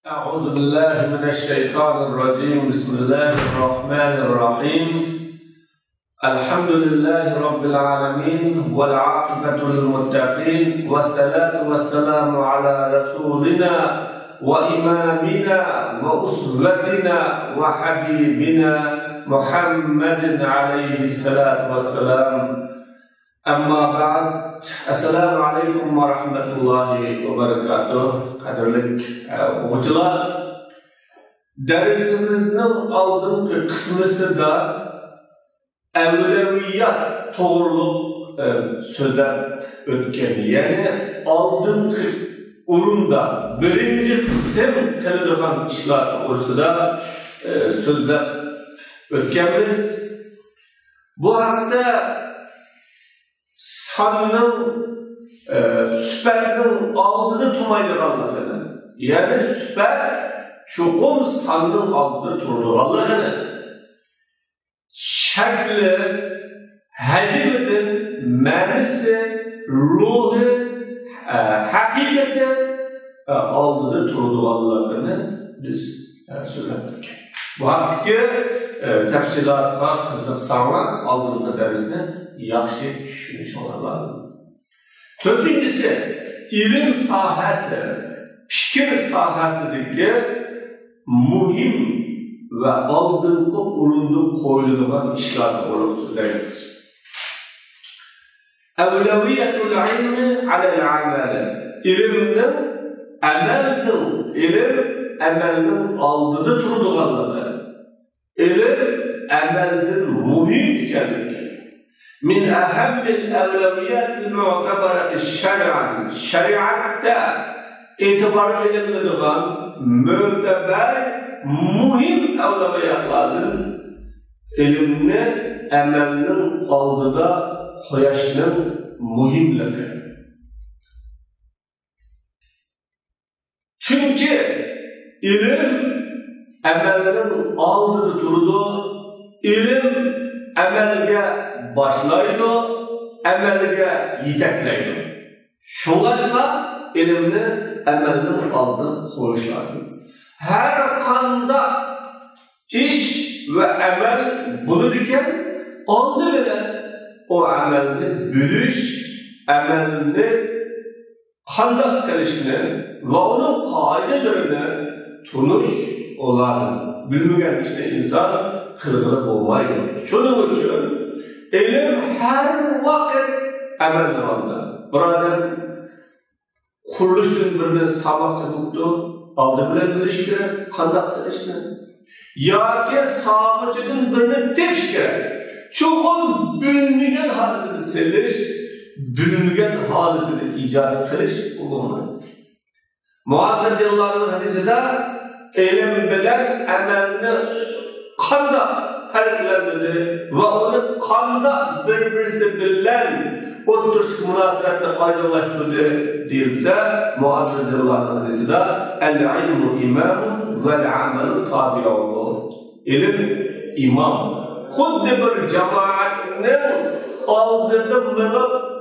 أعوذ بالله من الشيطان الرجيم. بسم الله الرحمن الرحيم. الحمد لله رب العالمين والعاقبة للمتقين والصلاة والسلام على رسولنا وإمامنا وأسوتنا وحبيبنا محمد عليه الصلاة والسلام. أما بعد، السلام عليكم ورحمة الله وبركاته. Qadrlik o'quvchilar, darsimizning oldingi qismida avlaviyat to'g'riliq so'zlab o'tgan, ya'ni oldingi o'rinda birinchi qadam qiladigan ishlar to'g'risida so'zlab o'tganmiz. Bu haqda sanning sifatning oldida turmaydiganligini, ya'ni sifat chuqur sanning oldida turadiganligini, shakli, hajmidan, ma'nisi, ruhi, haqiqati oldida turadiganligini biz so'zlab o'tgan. Bu haqdagi tafsilotga qiziqsanglar oldingi darsni yaxshi tushunishinglar lozim. Dördüncüsü, ilim sahası, fikir sahasideki muhim ve aldığınki urunlu koyulduğun işler olarak söyleriz. Evleviyetul ilmi alel ameli. İlimnin, emelinin aldığı turduğanlığı. İlim, emelinin muhim dikenliği. من أهم الأولويات المعتبرة شرعا شريعة اعتبار edilen müteber muhim evleviyatlardır. İlimni emelinin aldıda koyuşunun muhimliği. Çünkü ilim emelinin aldığı turdu, ilim emelge başlaydı, emelge yeteklaydı. Şunlaşla ilimni emelinin aldığı koyuş lazım. Her kanda iş ve emel bunu diken aldı bile o emelini bölüş, emelini kandak gelişini ve onun kaidelerini tunuş o lazım. Bilmeyen işte insan kırgılık olmaydı. Şunun için ilim her vakit emel aldı. Burada kuruluşun birinin sabahçı tuttu, aldı bile bilişki, kandak silişki. Ya ki sabahçının birini tepşki, çoğun bülünügen haletini siliş, bülünügen haletini icat kılış olmalı. Muhafız yıllarının hadisinde ilim bilen emelini kandak hareketlendirdi ve onu kanda birbirisi bilen oturuşuk münasebetine faydalaştırdı deyilse muazzez yıllarının hadisinde el-ilmu imamun vel-amelu tabi'uhu. İlim imam. Xuddi bir cemaatinin aldırdı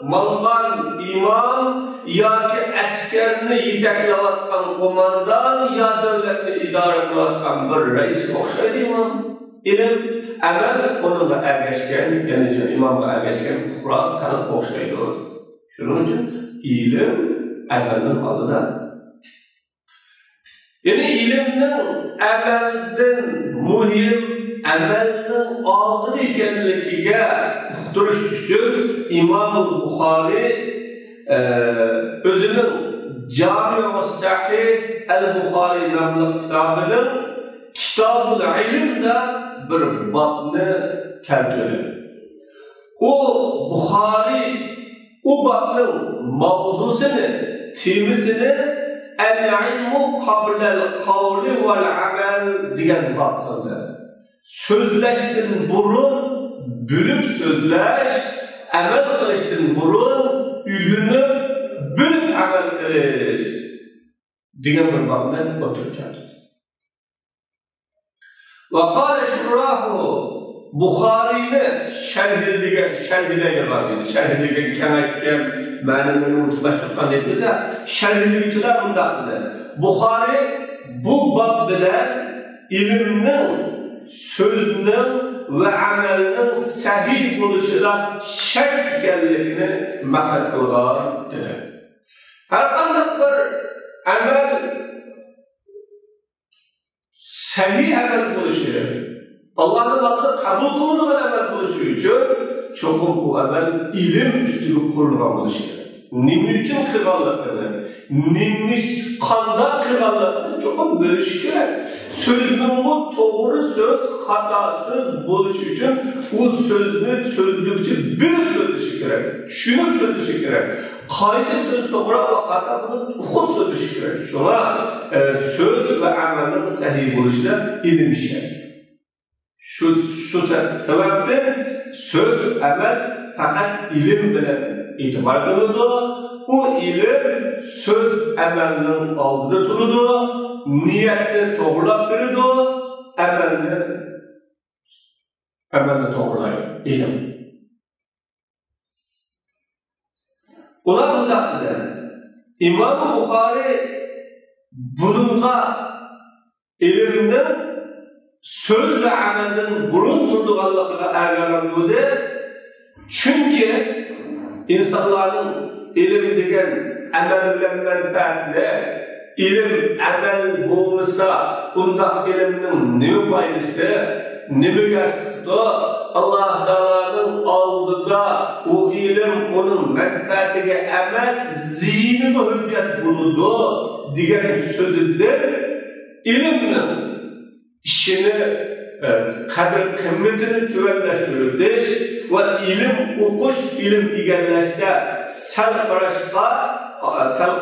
mılgan imam ya ki askerini yeteklevatkan komandan ya devletini idare kılatkan bir reis okşaydı imam. İlim, emel onunla ergeçken, yani imamla ergeçken Kur'an kanı koşmaydı. Şunun için ilim, emelin adı da. Yani ilimden, emelden muhim, emelden aldığı ikenlikiye uqturuş için İmam-ı Bukhari özünün Cami-i Sahih el-Bukhari namlı kitabının Kitab-ı İlim'de bir babını keltirdi. O Bukhari o babının mavzusunu, temisini el-ilmu qablel kavli vel-amel diyen bab kıldı. Sözleştin burun, bülüp sözleş, amel kılıştın burun, ülünüp bül amel kılış diyen bir babını oturken. وقال شراحه Bukhari'ni şerhileydiler, kengaytken, ma'nini unutmaslıktan etmese, şerhileyiciler bundaqdı. Bukhari bu bab bilen ilimnin, sözünün ve amelinin sahih buluşuyla şart ekanligini maqsad qilgan dedi. Her qanday bir amel sahih amel buluşu, Allah'ın adını kabul kılınılan amel buluşu için çoğun bu amel ilim üstünü kurulgan buluşu. Nimi için kırganlıklarını, nimi kanda kırganlıklarını çoğun bölüşü gerek. Sözünün bu doğru söz, hata söz buluşu için o sözünü sözlükçe bir sözlüşü gerek. Şunu sözlüşü gerek. Kaysi söz doğru ve hata bunu o sözlüşü gerek. Şuna söz ve amelin sahih buluşuyla ilim işler. Şu sebepten söz, amel fakat ilim bilen itibar kılındı. O ilim söz amelinin aldığı tutuldu. Niyetini doğrulap verirdi. Amelini doğrulayır. İlim. Ular bundan dedi. İmam-ı Bukhari bununla ilimden söz ve amelin burun turduğanlıkla ergalandığı çünkü insanların ilim degen amellerden bərli, ilim amel bulmasa, bunda ilimnin ne faydası, ne mügasıftı, Allah Teala'nın aldıda o ilim onun menfaatine emas, zihnine hüccet buludu diyen sözüdür. İlimnin işini, kadir kıymetini tüvelleştirirdir ve ilim okuş, ilim igenleşte sel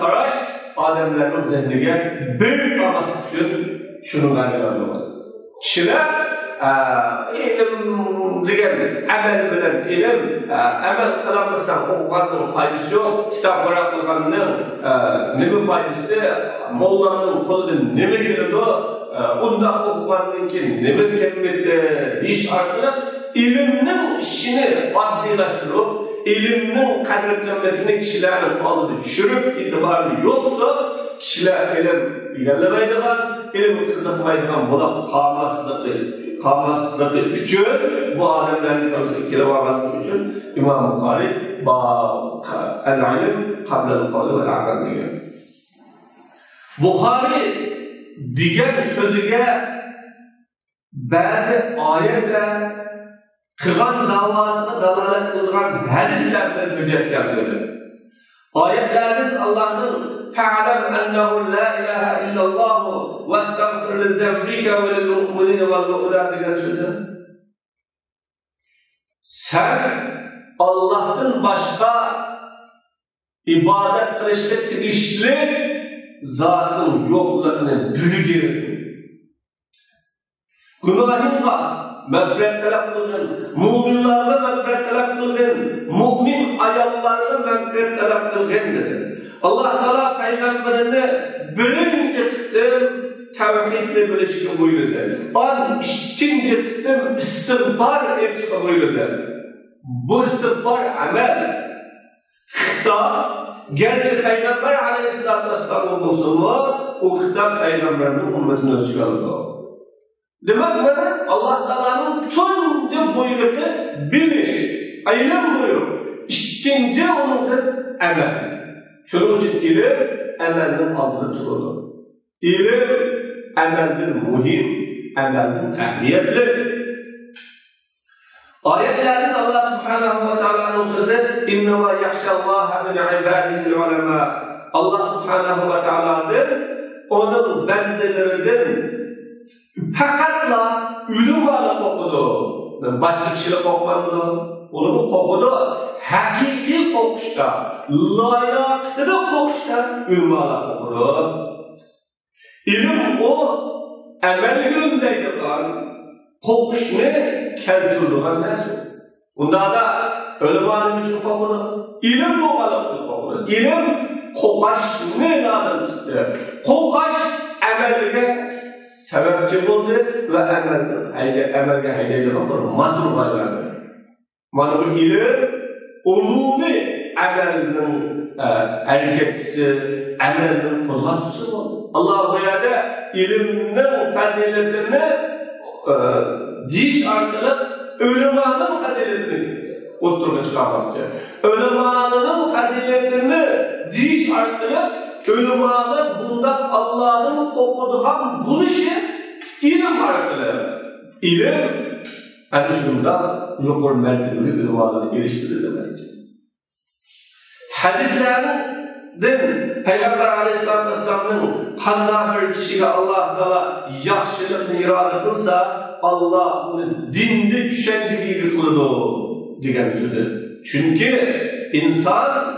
karaş adamların zihnine bir kalması için şunu gayret kişiler ilim degen amel bilen ilim amel kılamazsan okuganın faydası yok, kitap bırakılganın neme faydası, mollanın kolunun neme geldi onda okuganın ki neme kemmetti diş arttırıp ilimnin işini adlilaştırıp ilimnin kadir kıymetini kişilerin alıp düşürüp itibarı yoktu. Kişiler ilim ilerlemeydiler, ilim kızıkmaydiler, buna kalmasızlığı için, bu ademlerin kalmasızlığı için İmam Bukhari el-ilim kablel kavli vel a'mal diyor. Bukhari diğer sözüge bazı ayetler kılan davasına dalalet kıldıran hadislerden hüccet geldi. Ayetlerin Allah'ın فَعْلَمْ أَنَّهُ لَا إِلَٰهَ إِلَّا اللّٰهُ وَاسْتَغْفِرْ لِذَنْبِكَ وَلِلْمُؤْمِنِينَ وَالْمُؤْمِنَاتِ diyen sözü. Sen Allah'tan başka ibadet kılışta tirişli zatın yoklarını bürgür. Günahınla mağfiret talep kılgın, müminlerle mağfiret talep kılgın, mümin ayallarla mağfiret talep kılgın dedi. Allah Teala Peygamberini birinci tuttum, tevhidle birleşkin buyurdu. İkinci tuttum, istiğfar etsin buyurdu. Bu istiğfar amel. Hitap, gerçi Peygamber Aleyhisselatü Vesselam'ın bulsunlar, o hitap Peygamberinin ümmetini ölçüyordu. Demek bana Allah Teala'nın tüm buyruğu biliş, ilim buyruğu. İkinci onun amel. Şunun için ilim, amelin adını tutulur. İlim, amelin mühim, amelin ehemmiyetli. Ayetlerin Allah Subhanahu ve Teala'nın sözü اِنَّمَا يَخْشَ اللّٰهَ مِنْ عِبَادِهِ الْعُلَمَاءِ Allah Subhanahu ve Teala'dır, onun bendelerinden fakatla ülüm alıp okudu. Başka kişilik okumadı. Onu okudu. Hakiki kokuşta, layıklı kokuşta ülüm alıp okudu. İlim o emel yönündeydi lan. Kokuş ne? Keltirdiğin nasıl? Bunda da ölüm alemi için okudu. İlim bu alıp okudu. İlim kokaş ne lazım tuttu? Kokaş emelge sebepçi oldu ve emelge haydaydıgan bir madruga verdi. Mana bu ilim umumi amelinin erkekçisi, amelinin kozatçısı oldu. Allah bu yerde ilimnin faziletini diş arkalı ölümanın faziletini oturma çıkarmakta. Ölümanın faziletini diş arkalı ölümanın bundan Allah'ın kokuduğun buluşu ilim arkalı. İlim hani şundan yukarı mertebeli ölümanları geliştirir demek. Hadislerin Peygamber Aleyhisselatü Vesselam'ın kandan bir kişiye Allah Teala yaxşılıkını irade kılsa Allah onu dinde düşendiği kılıdı diyen sözü. Çünkü insan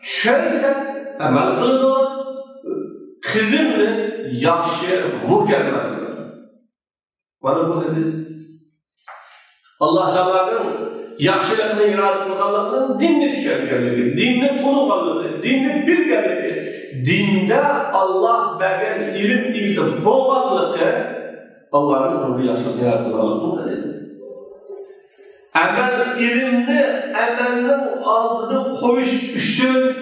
düşerse emel kılıdı, kılını yaxşı, mükemmel kılıdı. Bana bu hadis Allah Teala'nın yaxşılıkını irade kılganlığının dinde düşendiği, dinde tonuğanlığı, dinde bilgenliği, dinde Allah bergen ilim iyisi boğanlığı Allah'ın onu yaşatını yaratılığını dedi. Emel ilimni, emelinin aldığını koyuş üçün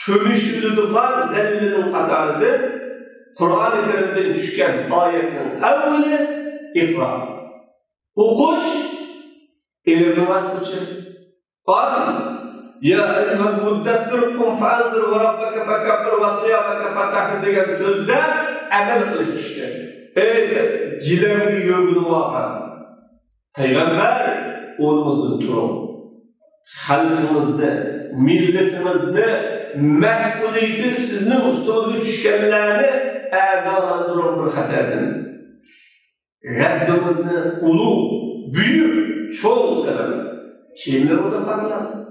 kömüşlülüğü var delilinin kadarıdır. Kur'an-ı Kerim'de düşken ayetin evveli ikra. Okuş, ilimni açmışı. Var mı? Ya eyyuhel muddessir kum fe'anzir ve rabbeke fekabbir ve siyabeke fetahir diyen sözde emel kılıç düşken. Gilemini yövgünü vakan. Peygamber oğlumuzun turun. Halkımızda, milletimizde mesuliyeti sizin üstünüzü düşkenlerini ağalandırın bir haterden. Rabbimizin ulu, büyük, çoğu kadar. Kimlerimizde farklı?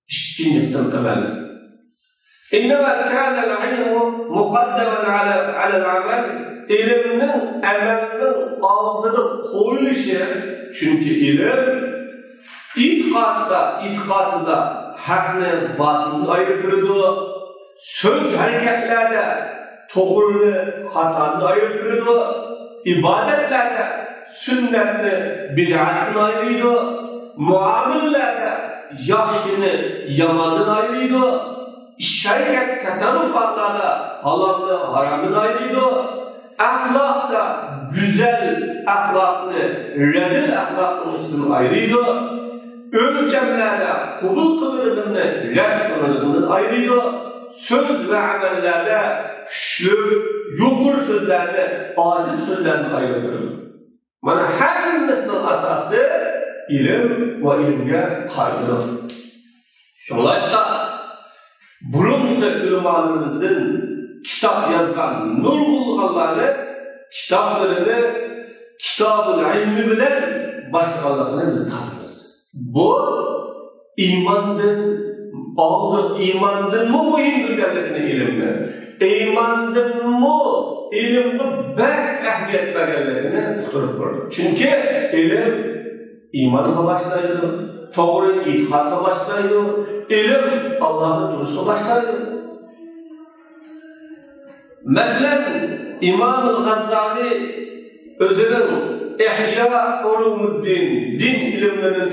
İkinci temel. İnnemâ kânel ilmu mukaddemen alel amel. İlimnin, emelinin aldığını koyuluşu, çünkü ilim itikadında hakını, batılını ayırtırdı, söz hareketlerde doğrunu, hatanı ayırtırdı, ibadetlerde sünnetini, bid'atını ayırtırdı, muamellerde yaxşını, yamanını ayırtırdı, iş hareket, tasarrufatlarda halalını, haramını ayırtırdı, ahlakta güzel ahlakını, rezil ahlakını içinden ayrıydı. Ölçemlerde kubul kılırlığını, red kılırlığını ayrıydı. Söz ve amellerde güçlü, yukur sözlerini, aciz sözlerini ayrıydı. Bana her mesleğin asası ilim ve ilimge kaydıdır. Şolaşta burunlu ülmanımızın kitap yazgan nurgul Allah'ını, kitaplarını, kitab-ı ilmi bilen başkalarını biz tanırız. Bu imandan mı mühim devletine ilimle? İmandan mı ilimde büyük ehemmiyet belirlerine tuturup. Çünkü ilim imanla başlayıyor, doğru itikadla başlayıyor, ilim Allah'ın duruşuna başlayıyor. Mesela İmam-ı Gazali özünün İhya Ulumuddin, din ilimlerinin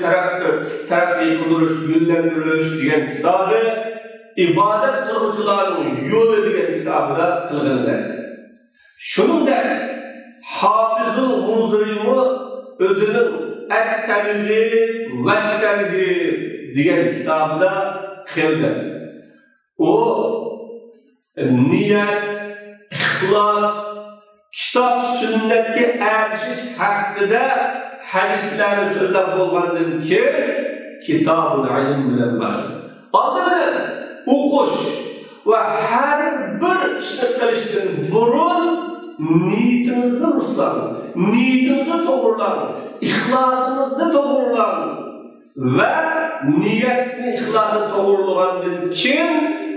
terakki kılırış, yönlendiriliş diyen kitabı, ibadet kılıcılarının yolu diyen kitabı da kılgınlar. Şunun da Hafız-ı Munziri'nin özünün Et-Tevhid ve Tevhid diyen kitabı da kıldı. O niyet, İhlas, kitap sünnetke erişiş hakkında hadislerin sözler olmanın ki kitab-ı ilim bilen başlar. Adını okuş ve her bir işe karıştığın burun niyetinizde ruslanın, niyetinizde doğrulanın, ihlasınızda doğrulanın ve niyetini ihlasını doğrulanan kim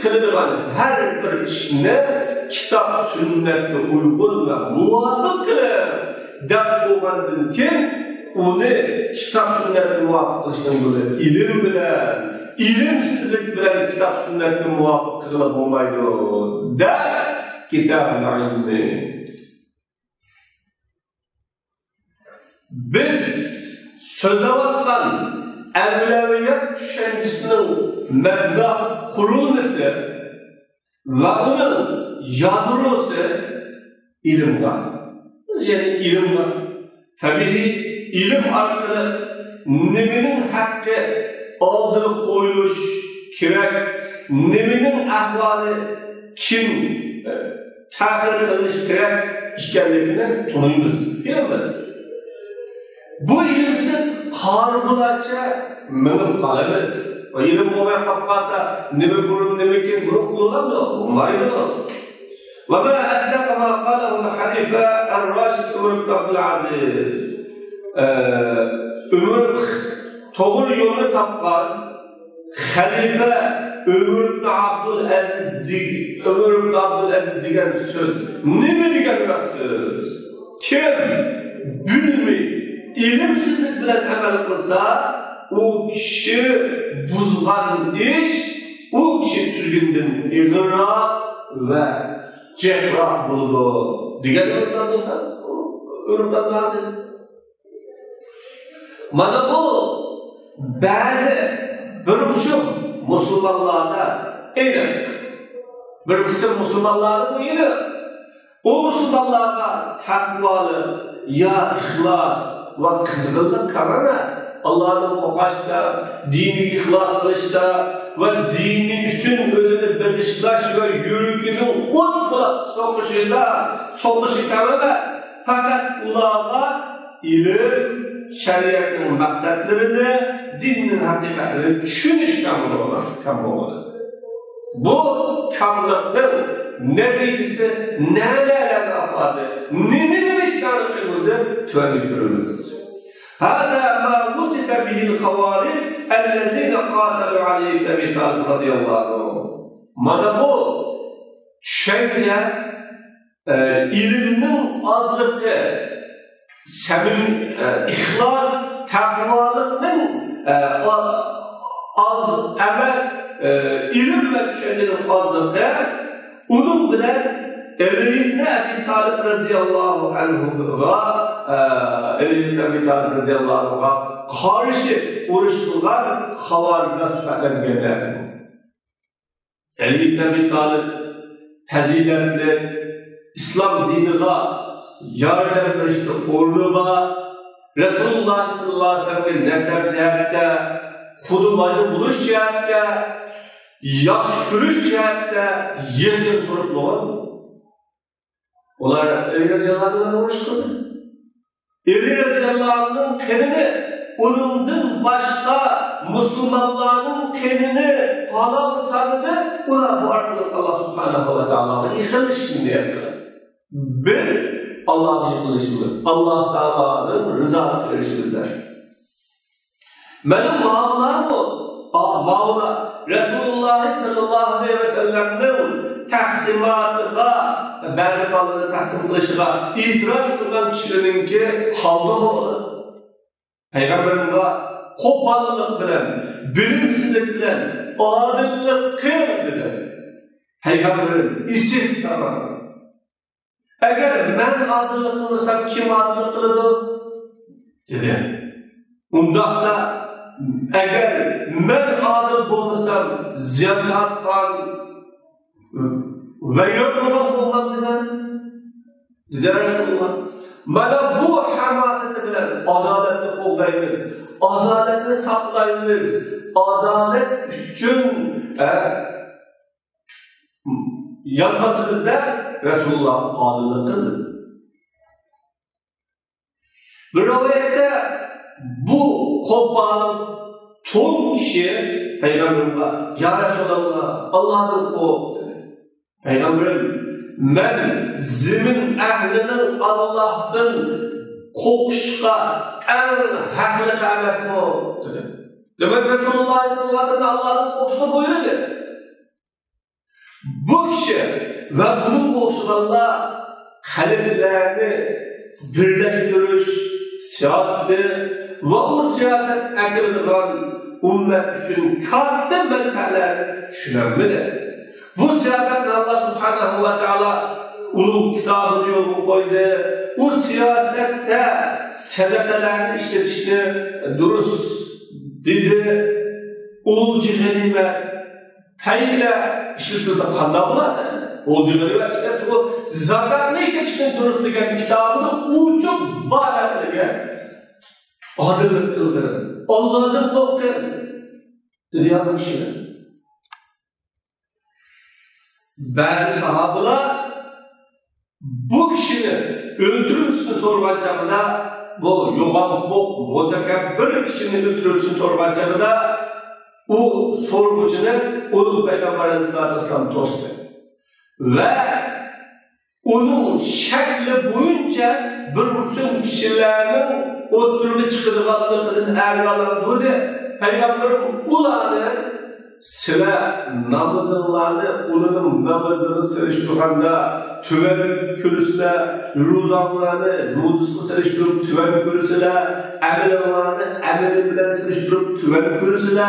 kılıdıgan her bir işine kitap sünnetle uygun ve muvafık kılır. Dep olgandan kim onu kitap sünnetle muvafık kılıştan böyle ilim bilen, ilimsizlik bilen kitap sünnetle muvafık kılıp olmaydı. Dep kitab-ı ilmi. Biz sözde bakkan evleviyet düşüncesinin mebna kurulması ve onun yadrosu ilim var. Yani ilim var. Tabii ilim arkalı nemenin hakkı aldığını koyuş gerek, nemenin ahvali kim tahir kılmış gerek işgallerini tanıyımız. Değil mi? Bu ilimsiz kargılarca mümkün kalamaz. O ilim olmaya kalkarsa neme kurum, neme kim bunu kullanmıyor. Olmaydı mı? وَمَا أَسْلَقَ مَا قَالَهُ الْحَلِفَ الرَّاشِدُ Ömür ibn Abdülaziz. Ömür doğru yolu tapkan halife Ömür ibn Abdülaziz degan söz. Neme degan söz? Kim bilmeyi ilimsizlik bilen amel kılsa, o kişi buzgan iş, o kişi tüzgündün iğra ve cehra buldu. Diğer yorumlar olsa, yorumlar lazım. Mana bu, bazı bir kısım Müslümanlarda eyle. Bir kısım Müslümanlarda bu eyle. O Müslümanlarda takvalı, ya ihlas ve kızgınlık kalamaz. Allah'ın koklaşta, dini ihlas kılışta ve dini üçün özünü birleştilaş ve yürüyüşünün unutma sokuşu kalamaz. Fakat ulağa ilim, şeriatın maksatlarını, dinin hakikatini düşünüş kamlı olmalı. Bu kamlıkın neticesi nelerle apadı, ne işlerini kırmızı tüvenlik görülürüz. هذا ما وصف به الخوارج الذين قاتلوا علي بن أبي طالب رضي الله عنه. Mana bu düşünce ilimnin azlığı, ihlas, takvalının az emes, ilim ve düşüncenin azlığı, onun bilen Ali ibn Abi Talib radıyallahu anhu'ga karşı uğraştılar havarida sübhatlarını dersin. Ali ibn Abi Talib faziletli İslam dinine yardım verişte orluğa Resulullah sallallahu aleyhi ve sellem nesep cihette, hudumacı buluş cihette, yaş görüş cihette yerden durup olan onlar Ali radıyallahu anh'dan oruç kıldı. Ali radıyallahu anh'ın kendini, onundan başka Müslümanların kendini halal sandı. Onlar bu arkalık Allah subhanahu ve ta'ala'nın yıkılışını yaptılar. Biz Allah'ın yıkılışımız, Allah Teala'nın rıza verişimizden. Benim mağlularım mağlular Resulullah sallallahu aleyhi ve sellem'nin tahsimatına, bazı bağları tahsim kılışına itiraz kılan kişilerin ki kaldı olmalı. Peygamberim'e kopanlık bilen, bilimsizlik bilen, adillik bilen Peygamberim işsiz sana. Eğer ben adillik kılırsam kim adillik kılıdı? Dedi. Ondan da eğer ben adil bulmasam ziyakattan ve yok olmam dedi Resulullah. Bana bu hamaseti bilen adaletli kollayınız, adaletli saklayınız, adalet için yanmasınızda Resulullah adillik kıldı. Bir rivayette bu kopağın çoğu kişi Peygamber'e ya Resulallah Allah'ın kulu Peygamberim ben zimin ehlinin Allah'ın kokuşka en haklı kâmesini o dedi. Demek Resulullah sallallahu aleyhi ve sellem Allah'ın kokuşka buyurdu. Bu kişi ve bunun kokuşlarında halillerini birleştiriş, siyaseti ve o siyaset ekliğinden ümmet için kattı menfaatler düşünülmeli. Bu siyasetle Allah subhanahu ve teala onun kitabını yolunu koydu. O siyasette sedekelerin işletişini dürüst dedi, ol cihenime tayla işletilse kanda bular. Ol cihenime işte bu zakat ne işletişinin durusu degen kitabını uçuk bağlasıdege adılık kıldırın. Allah'ın korkun. Dedi ya bu kişiler. Bazı sahabeler bu kişini öldürülmüşünü sorulacağına bu yoğan bu mutekebbir kişinin öldürülmüşünü sorulacağına o sorgucunun onun Peygamber Aleyhisselatü tostu. Ve onun şekli boyunca bir bütün kişilerinin o türlü çıkıdığalarının ergalandığı Peygamberin ulanı sıra namazlarını, onun namazını sırıştırganda tüven külüsüne, ruzanlarını, ruzusunu sırıştırıp tüven külüsüne, emellerini, emeli bilen sırıştırıp tüven külüsüne,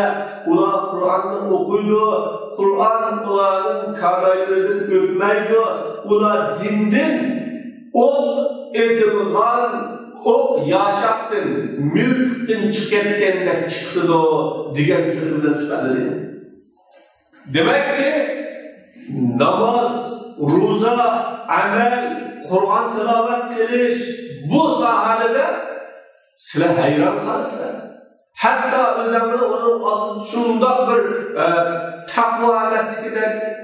ulan Kur'an'ı okuydu, Kur'an ulanın kadaylarını öpmeydi, ulan dindin, o etilgan, o yaşaktın, milktin çıkartkeninde çıktı da o diğer sözümden süperleri. Demek ki namaz, ruza, amel, Kur'an tilavet kiliş bu sahalede size hayran kalırsınlar. Hatta özellikle onun şunda bir takva emeslikiden,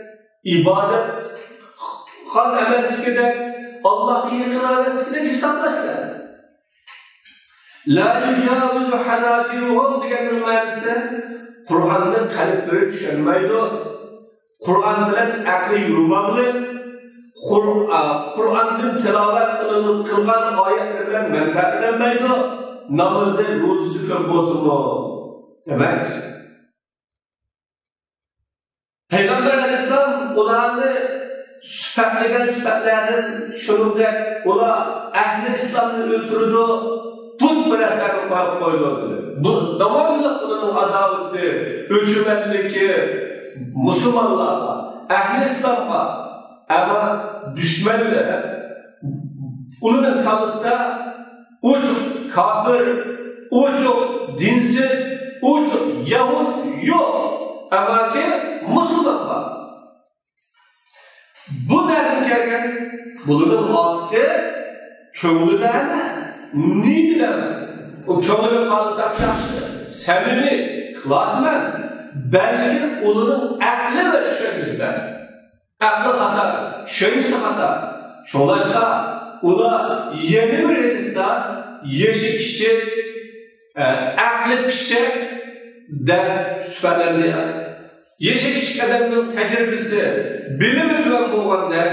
ibadet kan emeslikiden, Allah'ı yakın emeslikiden hesaplaştılar. La yucavizu hanaciruhum diyen ülmeyse Kur'an'ın kalipleri düşenmeydi. Kur'an bilen akli yürümekli. Kur'an'ın tilavet kılgan ayetler bilen menfaatlenmeydi. Namazı, ruzusu köp olsun o. Demek. Peygamber Aleyhisselam onları süperlerden şununla ola ehli İslam'ı öldürdü. Put bilaslarını koyup koydu. Bu devamlı onun adaveti, hükümetliki, Müslümanlarla, Ehl-i İslam'a ama düşmanla onun kalısında uçuk kafir, uçuk dinsiz, uçuk Yahud yok. Ama ki Müslümanlar. Bu derdim gelgen bunun aklı kömürü demez. Neydi demez? O kömürü kalırsak yaxşı, sevimi, klasmen, belki onun aklı ve düşüncesinden. Aklı hata, düşüncesi hata. Şolaşka, o da yeni bir ediste, yeşil kişi, aklı pişe de süperlendi ya. Yeşil kişi adamın tecrübesi, bilimi tüven boğanda,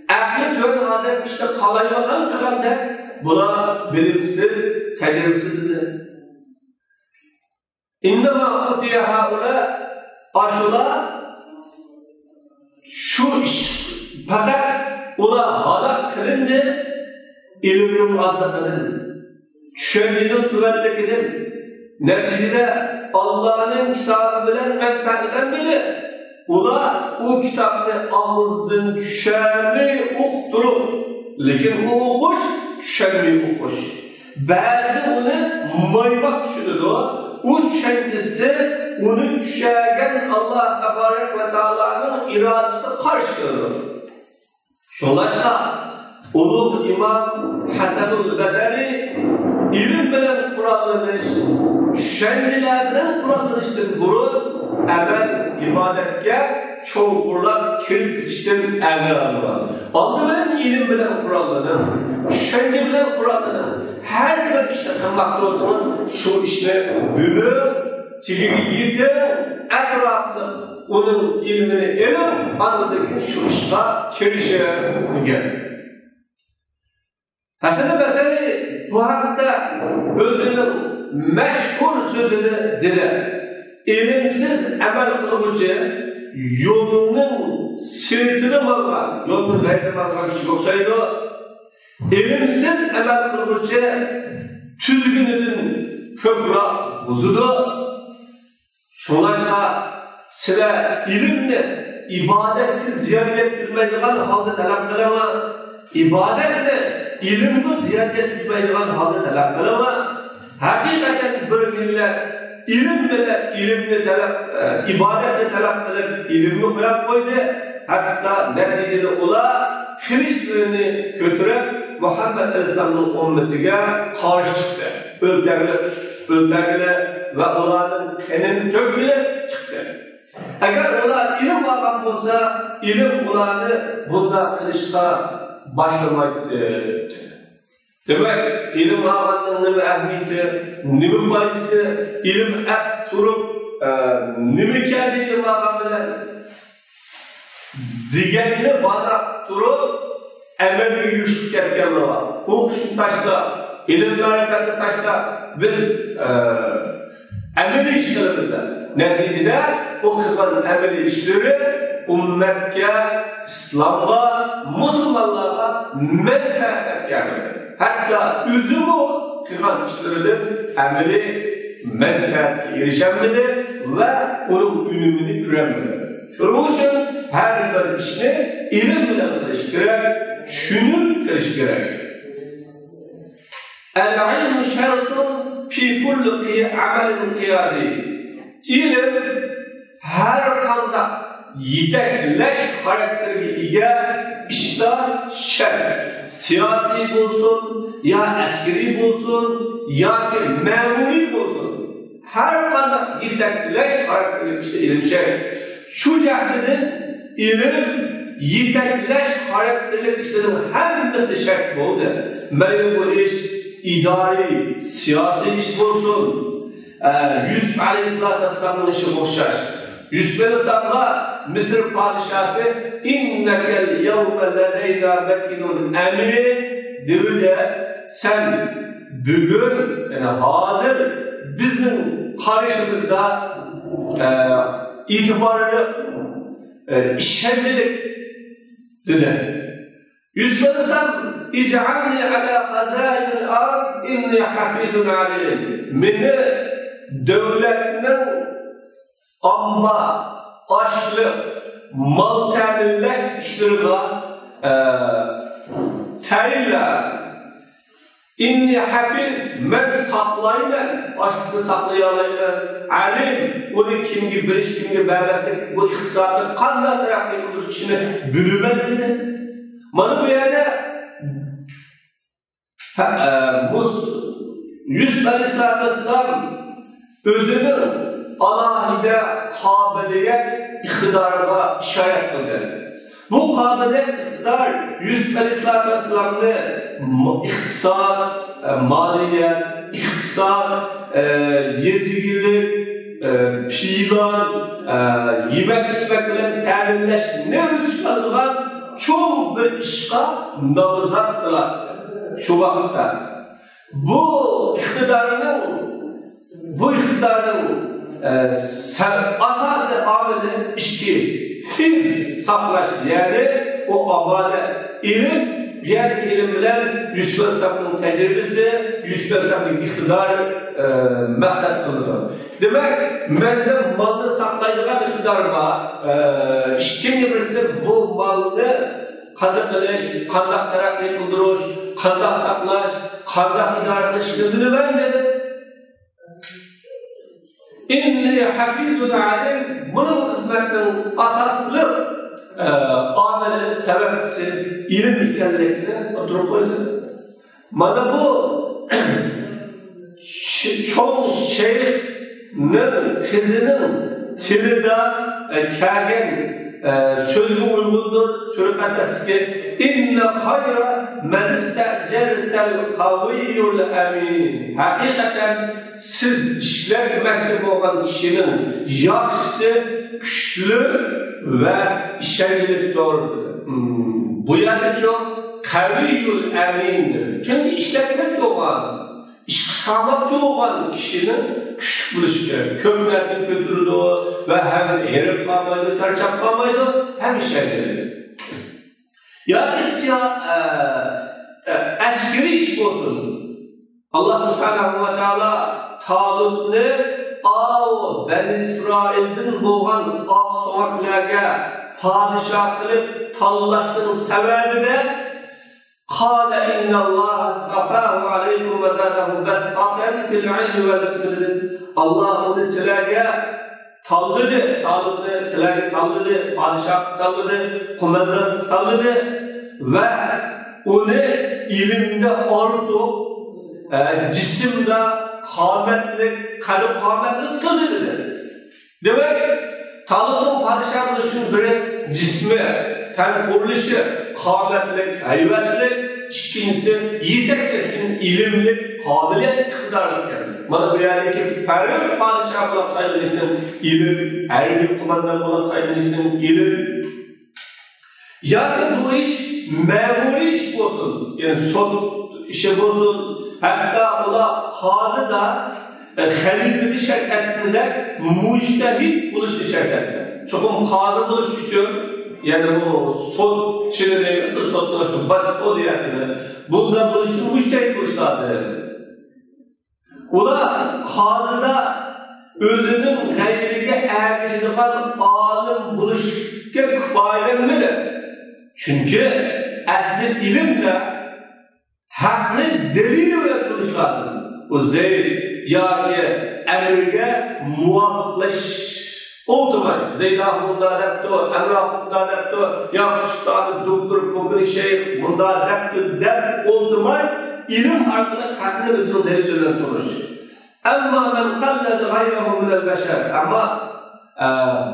aklı tüven adam işte kalaymadan kılanda, buna bilimsiz, tecrübesizdir. İnnemâ utiye haula aşula şu iş fakat ola halak kılındı, iliminin azlıkının, düşüncenin tüvenlikinin, neticede Allah'ın kitabı bilen menfaatinden biri. Ola o kitabını ağızdan düşeni okturup, lekin o okuş, düşenmeyi okuş. Bazı onu maymak düşünür o kendisi onu düşerken Allah Tebarek ve Teala'nın iradesine karşı görür. Şolaşka onun İmam Hasanul Basri ilim bilen kurallanış, düşencelerden kurallanıştır burun, emel ibadetke çoğurlar kirip bitişten emel alır. Aldı bilen ilim bilen kurallanır, düşünce bilen kurallanır. Her bir işte kılmakta olsanız şu işte bülü, tilini yedi, etraflı onun ilmini elim, anladaki şu işte kirişe diye. Hasan-ı Basri bu hakta özünün meşhur sözünü dedi. İlimsiz emel kılıbıcı yolunun sirtini malgan, yolunun gayrı malgan kişi yoksaydı, ilimsiz emel kılıbıcı tüzgününün köprü buzudu. Şolaşka sıra ilimle ibadetle ziyaret etmeydiğin halde talep kılama, ibadetle ilimde ziyaret etmeydiğin halde talep kılama, hakikaten bir millet ilim bile, ilimni talep, ibadetle talep edip, ilimni koyup koydu. Hatta neticede ola, Hristiyanını götürüp, Muhammed Aleyhisselam'ın ümmetine karşı çıktı. Öldürgüle ve onların kendini töküle çıktı. Eğer onlar ilim algan olsa, ilim onları bunda kılışka başlamaydı. Demek ilim alganlığının ehmiyeti, nimi bayisi, ilim hep turup, nimi kendi ilim alganlığının diğerini bana durup emeli güçlük etkenler var. Hukuşun taşta, ilim bereketli taşta biz emeli işlerimizde. Neticede o kılmanın emeli işleri ümmetke, İslam'a, Müslümanlara menfaat yani. Hatta üzümü kılman işlerinin emeli menfaat erişemedi ve onun ünümünü küremedi. Şunun için her bir işini ilim bilen kılış gerek, şunun kılış gerek. El-ilmu şertun fi kulli amelin kıyadi. İlim her kanda yetekleş karakteriyle işte şert. Siyasi olsun, ya askeri olsun, ya ki memuri olsun. Her kanda yetekleş karakteriyle işte ilim şert. Şu cahdinin ilim yetekleş karakterli işlerin hemmesi şart oldu. Meyve bu iş idari, siyasi iş olsun. Yusuf Aleyhisselatü Vesselam'ın işi boşaş. Yusuf Aleyhisselam'a Mısır padişahı innekel yevme ledeyna bekinun emin dedi de sen bugün yani hazır bizim karşımızda itibarlı işkencelik dedi. Yusuf Aleyhisselam İc'alni ala hazainil arz inni hafizun alim. Beni devletinin amma, açlık, mal teminleş işlerine teyirler. İnni hafiz, men saklayman, açlıkı saklayalayman. Alim, onu kimgi biliş, kimgi vermeslik, bu iktisadın kandan ayakta olur içine bülümen dedi. Bana bu yerde Yusuf Aleyhisselatü Vesselam özünün alahide kabiliyet iktidarına işaret kıldı. Bu kabiliyet iktidar Yusuf Aleyhisselatü Vesselam'ın iktisat, maliyet, iktisat, yezigilik, fiilan, yemek içmekle teminleş ne özüşkanlığa çok bir işe namazat kılar. Şu vakitte. Bu iktidarın asası ameli işki, hifz, saklaş yani o amale ilim, diğer ilim bilen Yusuf Aleyhisselam'ın tecrübesi, Yusuf Aleyhisselam'ın iktidar maksat kılıyor. Demek, bende malını saklaydığı iktidar var. İşkin birisi bu malını kandak kılış, kandak terakki kıldırış, kandak saklaş, kandak idare kılıştırdığını ben dedim. İnni hafizun alim, bunun hizmetinin asaslı ameli, sebepsi, ilim hikayelerine oturup koydu. Bana bu çok şeyhinin kızının tilide kâgen sözü uygundur, sürüp esas ki inne hayra men istecertel kaviyyul emin. Hakikaten siz işletmekte olan kişinin yakışı, güçlü ve işengelik doğrudur. Bu yani çok kaviyyul emindir. Çünkü işletmekte olan, işkısamakta olan kişinin küçük buluşu, kömünesini götürdü ve hem herif kalmaydı, çarçap kalmaydı, hem işengelik. Yani askeri iş olsun. Allah Subhanahu ve Teala Talut'u Ben İsrail'den boğan soğaklarga padişah kılıp tanılaştığın sebebi de قال إن الله اصطفاه عليكم وزاده بسطة في العلم والجسم. Allah onu sizlerge tanıdı, sizlerge tanıdı, padişah tanıdı, kumandan tanıdı ve onu ilimde arttı, cisimde kâmetli, kalp kâmetli kıldı. Demek tanıdığım padişahın için bir cismi, ten kuruluşu, kâmetli, hayvetli, ikincisi yetekli için ilimli, kabiliyet, kıdarlık yani. Bana bu yerdeki her bir padişah olarak sayılmıştın ilim, her bir kumandan olarak sayılmıştın ilim. Yani bu iş memuri iş olsun, yani son işi olsun, hatta ola kazı da halifeli şirketinde mujtehid buluştu şirketinde. Çünkü kazı buluştu yani bu son çiğneyim, son buluştu, başı son diyesini. Bundan buluştu, mujtehid buluşlardı. Ola kazıda özünün gayrilige ergicinden alim buluştukça kıfaylenmedi. Çünkü asli ilimle hakkını delil öğretmiş lazım. O zeyl ya ki emrige muvaffaklaş olmayı. Zeydah bunda adaptı, emrah bunda adaptı, ya ustadı, doktor, kokunu, şeyh bunda adaptı, dep olmayı. İlim artık hakkını özünün delil öğretmiş. Ama men kalled gayrehu minel beşer. Ama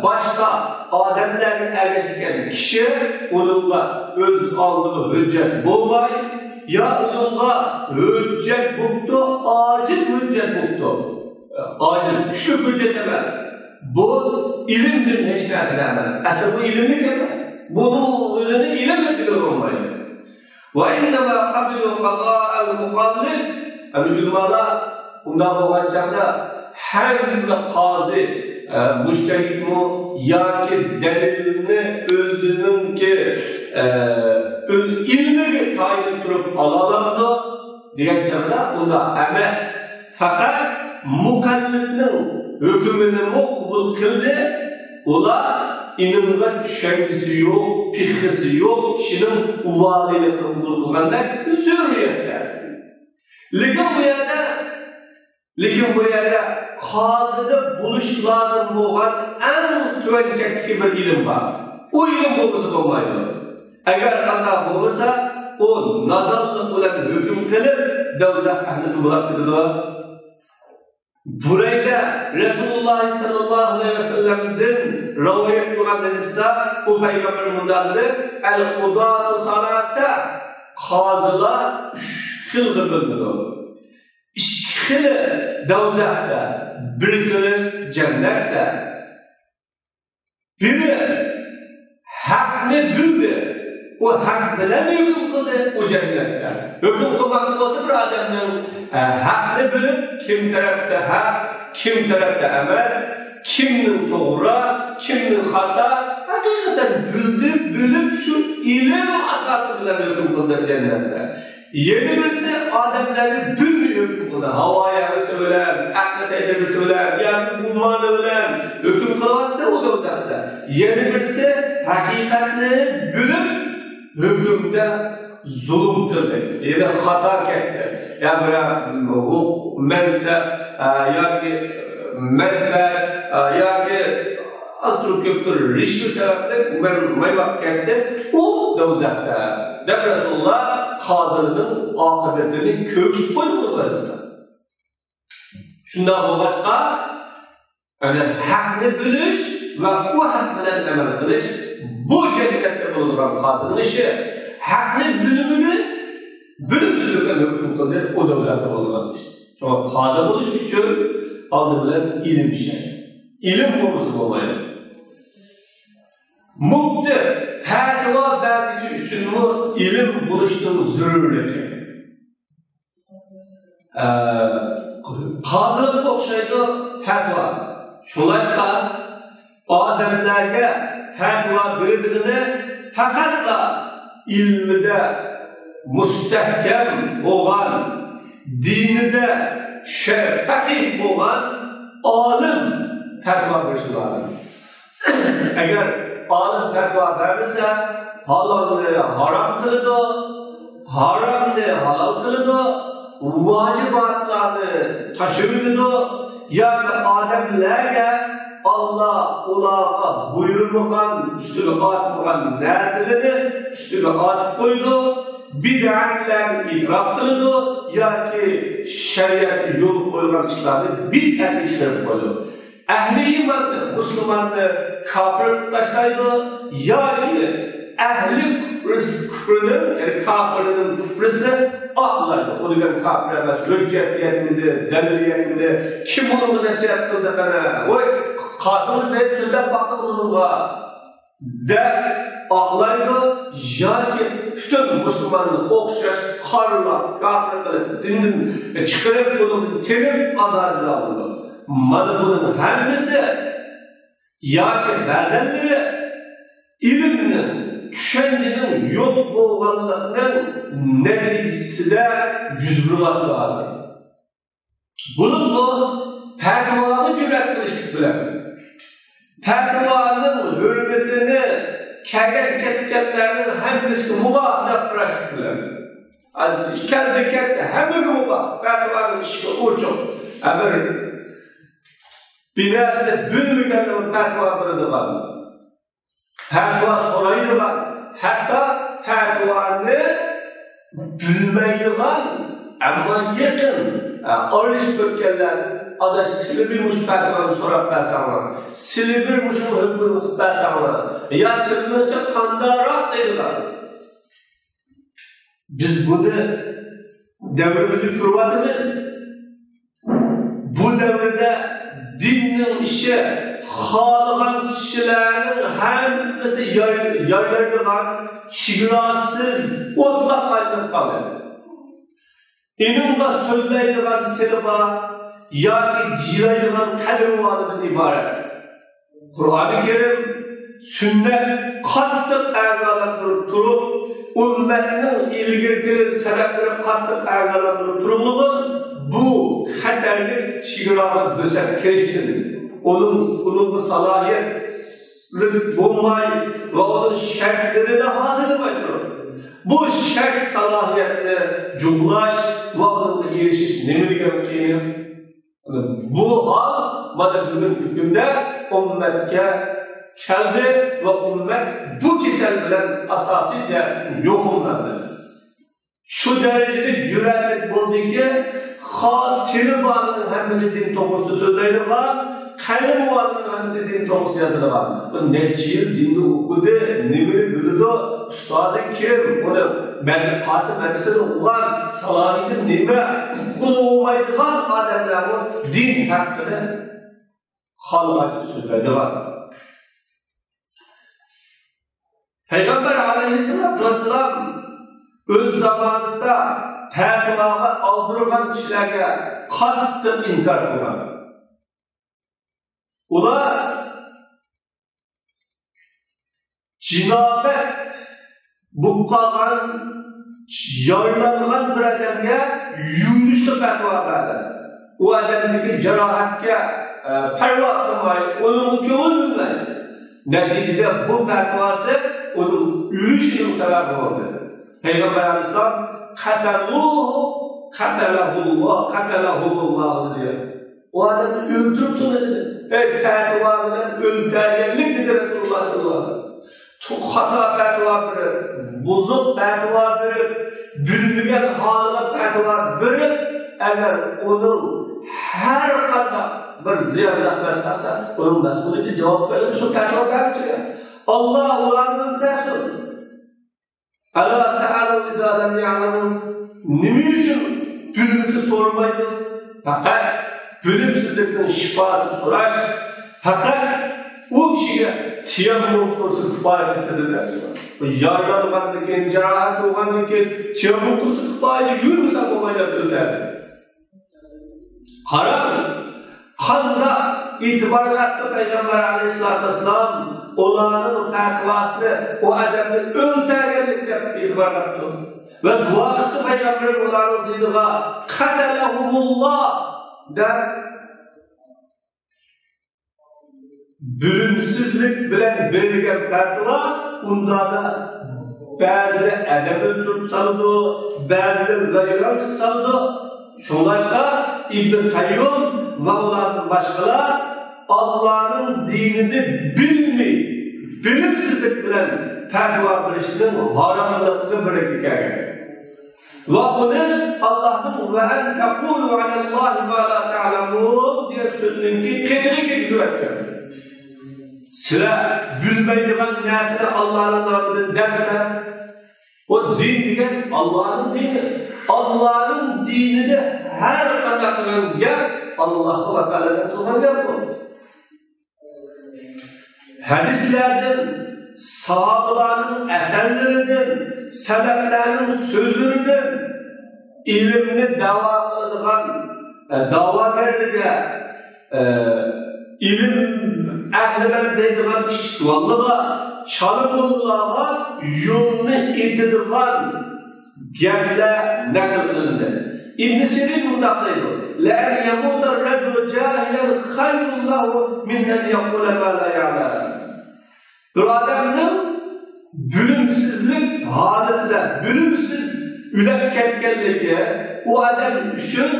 başka ademlerin ergeçken kişi onunla öz aldığı hüccet bulmayı ya onunla hüccet buldu, aciz hüccet buldu. Aciz, küçük hüccet demez. Bu ilimdir hiç neresi demez. Asıl bu ilimlik demez. Bunun özünü ilimlik bilir olmayı. وَاِنَّمَا قَبِلُوا خَطَاءَ الْمُقَلِّلِ Ülmada bundan olacağında her kazı müştehid mu ya ki delilini özünün ki ilmini tayin tutup alalımdı diyen canına bunda emez. Fakat mukallidinin hükümünü kabul kıldı. Ola ilimde düşüncesi yok, fikrisi yok, kişinin uvadıyla kabul kılganda zürriyetler. Lekin bu yerde kazıda buluş lazım olan en tüvencekli bir ilim var. O ilim olması olmaydı. Eğer Allah olmasa o nadallık olan hüküm kılıp devlet ahlini bırakırdı. Burayda Resulullah sallallahu aleyhi ve sellem'den rivayet olan hadiste o peygamber müdahale el-Qudâ-ı salâse kazılar üç yıldır bölünür. İki yılı devzakta, bir yılı cennette. Biri hakkını bildi, o hak bilen hüküm kıldı o cennette. Hüküm kılmakta olsa bir adamın hakkını bilip kim tarafta hak, kim tarafta emez, kimin doğru, kimin hata, hakikaten bilip şu ilim asası bilen hüküm kıldı cennette. Yeni birisi adamları bilmiyor hüküm havaya söyler, Ahmet Ecem'i söyler, yani ummanı bilen hüküm kılmakta o da uzakta. Yeni birisi hakikatini bilip hükümde zulüm kıldı, ya da hata etti. Ya böyle hukuk, mensep, ya ki menfaat, ya ki asıl köktür, rişi sebepte maymak etti, o da uzakta. Ve Resulullah kazının akıbetini köksüz koymadılar İslam. Şundan bu başka, yani hakkını biliş ve bu hakkını emel kılış, bu cennette bulunduran kazının işi, hakkını bilimsizlikten hüküm kıldı, o da uzakta bulunduran iş. Çünkü kazı buluş için aldı bilen ilim şey. İlim konusu olmayı. Mukti, her dua belki için mu ilim buluştuğun zürürlük. Kazılık okşaydı her dua. Şunlaşka ademlerge her dua birbirini fakatla ilmide müstehkem olan, dinide fakih olan alim her dua birisi lazım. Eğer alim fetva vermişse halalını haram kıldı, haramni halal qiladi, vajibatlarni tashiydi yoki odamlarga Allah ularga buyurmagan, üstüge atmagan narsalarni üstüge atıp koydu, bid'atlarni itiraf qiladi yoki shariatga yo'l qo'ygan ishlarni bid'atga chiqarib qo'ydi. Ahli iymonni, musulmonni kafir tashlaydi yoki ahli kufrini, yani kafirinin kufrisi atlaydi. O'lgan kafir emas, hujjat yetmidi, dalil yetmidi, kim bunu nasihat qildi qana? Voy, Qasımız ne so'zlab baqdi bunga deb atlaydi yoki butun musulmonni o'xshash qarlar, kafir qilib, dindan chiqarib bo'lib, tenib adarlar bo'ldi. Mana buning hammasi yoki ba'zanlari ilmni, tushunchaning yo'q bo'lganligining natijasida yuz bermoqda. Bu fatvoga jur'at qilishlik bilan fatvoning hurmatini ketganlarning hammasiga muboh deb qarashlik bilan keldi hammaga muboh fatvoning ishiga o'chiq bir binasida bilmaganlar fatvo beradigan, fatvo so'raydigan, hatto fatvoni bilmaydigan ammo yaqin olishib o'tganlar adaş sili bir muş fatvoni so'rab bersanlar, sili bir muş hukmni o'qib bersanlar, ya sizlarcha qandayroq deydilar. Biz buni davrimizda ko'ryapmiz. Bu davrda dinning ishi xohlagan kishilarning hammasi yoylaydigan chegarasiz o'tloq qaytib qoldi. Iningga so'zlaydigan tili bor yoki jiraydigan qalbi iborat. Qur'oni Karim, sunnat qattiq ag'darib turib, ummatning ilgirki sabablarini qattiq ag'darib turib, bu xatarli chegaraga bo'sab kirishdi. Onun salohiyat bo'lmay va uning shartlarini hozirlamay turib, bu shart salohiyatni jumlash va unga erishish nima degan bu hal mana bugungi kunda ummatga keldi va ummat bu kasal bilan asosiy yo'qoldi. Shu darajada jur'at bo'ldiki, xotiri borning hammasi din to'g'risida so'zlaydigan, qalbi borning hammasi din to'g'risida yozilgan. Bu necha yil dinni o'qidi, nimani biladi, ustozi kim, uni belki Qasım medresesini o'qigan, salohiyati nima, huquqini olmaydigan odamlar bu din haqida xalqqa so'zlaydigan. Peygamber aleyhissalatu vesselam öz zamanında fatvoga aldırgan kişilerge qattiq inkar qilgan. Ular cinobet buqqagan, yorlangan bir adamga yuvinishli fatvo berdi. U odamdagi jarohatga parvo qilmay, uning ko'ngil bilmay. Neticede bu fatvosi onun yürüyüşünün sebebi oldu. Peygamber Aleyhisselam katalahullah diyor. O adamı öldürdü dedi. Fatva bilen öldürgenlik dedi Resulullah sallallahu aleyhi ve sellem. Hata fatva verip, bozuk fatva verip, bilmeyen haline fatva verip, eğer onun her kadar bir ziyaret meselesi, onun mesuliyeti cevap verir, şu fatva verir. Allah ularni o'ldirsin. Ala sa'alu izadan ya'lamun. Nima uchun bilmisi so'ramaydi? Faqat bilimsizlikning shifasi so'rash, faqat u kishiga tayammum qilsa kifoya etadi dedilar. Yorlangandan keyin, jarohat bo'lgandan keyin tayammum qilsa kifoya, yurmasa bo'lmaydi dedilar. Qarang, qanday e'tibor qildi Payg'ambar alayhisolatu vasallam onların fatvasını o adamı öldürgenlik deb e'tibor qildi. Ve bu vaqtda Peygamber onların ziddiga qatalahumullah deb bilimsizlik bilan berilgan fatva unda da ba'zida adam o'ldirib soladi, ba'zida vayron qilib soladi. Shuningdek, Ibn Qayyum va ularning boshqalar Allah'ın dinini bilmey, bilimsizlik bilen fatva verişinin haramlıklı bir hikaye. Ve bunu Allah'ın ve en tekulu alallahi ve la ta'lamun diye sözünün ki ketini güzel. Sıra bilmeydiğin nesine Allah'ın namını dersen, o din diyen Allah'ın dini. Allah'ın dinini her kadar gel Allah'ı ve Teala'dan sonra gel bu. Hadislerden, sahabaların eserlerinden, seleflerin sözlerinden ilimini davagerliğe, ilim ehlimen deydiğen kişivallığa, çalıbulluğa yolunu itidiğen gevle nakil kılındı. İbn Sirin mundaqlaydı. لَاَنْ يَمُوتَ الرَّجُلُ جَاهِلًا خَيْرُ اللّٰهُ مِنْ اَنْ يَقُولَ مَا لَا يَعْلَمُ. Bir adamın bölümsüzlük haletinde, bölümsüz ülep ketkenliği o adam üçün